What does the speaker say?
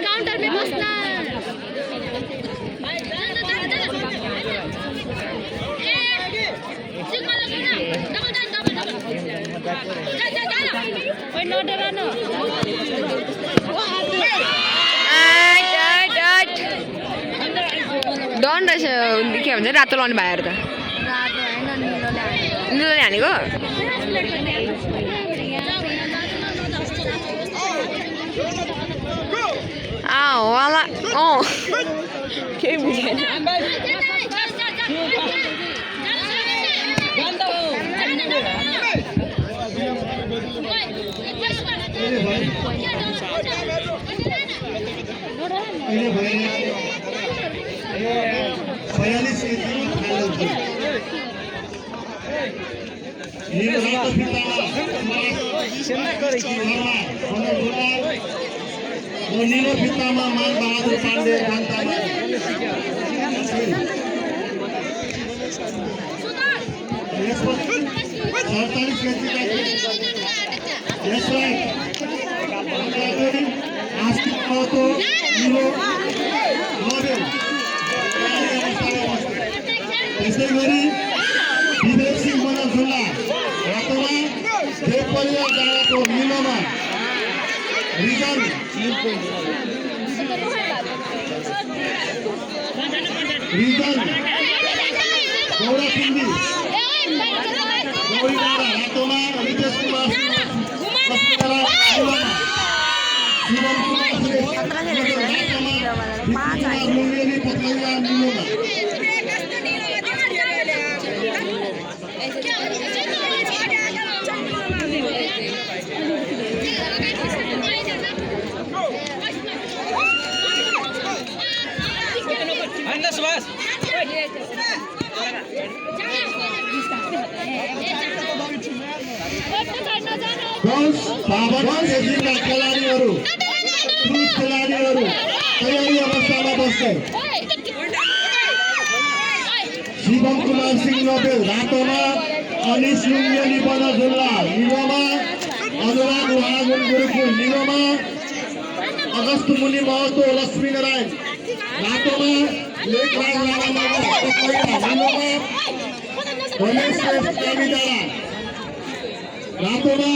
counter पे बसना done रहेछ के भन्छ रातो लाउने भाइहरू त निलोले हानेको वाला केही बुझेन नीलो फित्तामा मान बहादुर पाण्डे जनतामा 48 यसलाई आस्तिक महतो नीलो नोबेल त्यसै गरी विवेक सिंह मनोज झुल्ला रतमा देव परिवार डाँडाको नीलोमा रिजन गौरा सिंधी गौरी डाँडा रातोमा रितेश कुमार शिवम कुमार मुंगेरी पथलैया नीलोमा खेलाडीहरू तयारी अवस्थामा बस्छे शिवम कुमार सिंह नोबेल रातोमा अनिश लुङ्गेली बनझुल्ला नीलोमा अनुराग महाजन गुरुकुल नीलोमा अगस्त मुनि महतो लक्ष्मीनारायण रातोमा लेखराज राणा नीलोमा गणेश रातोमा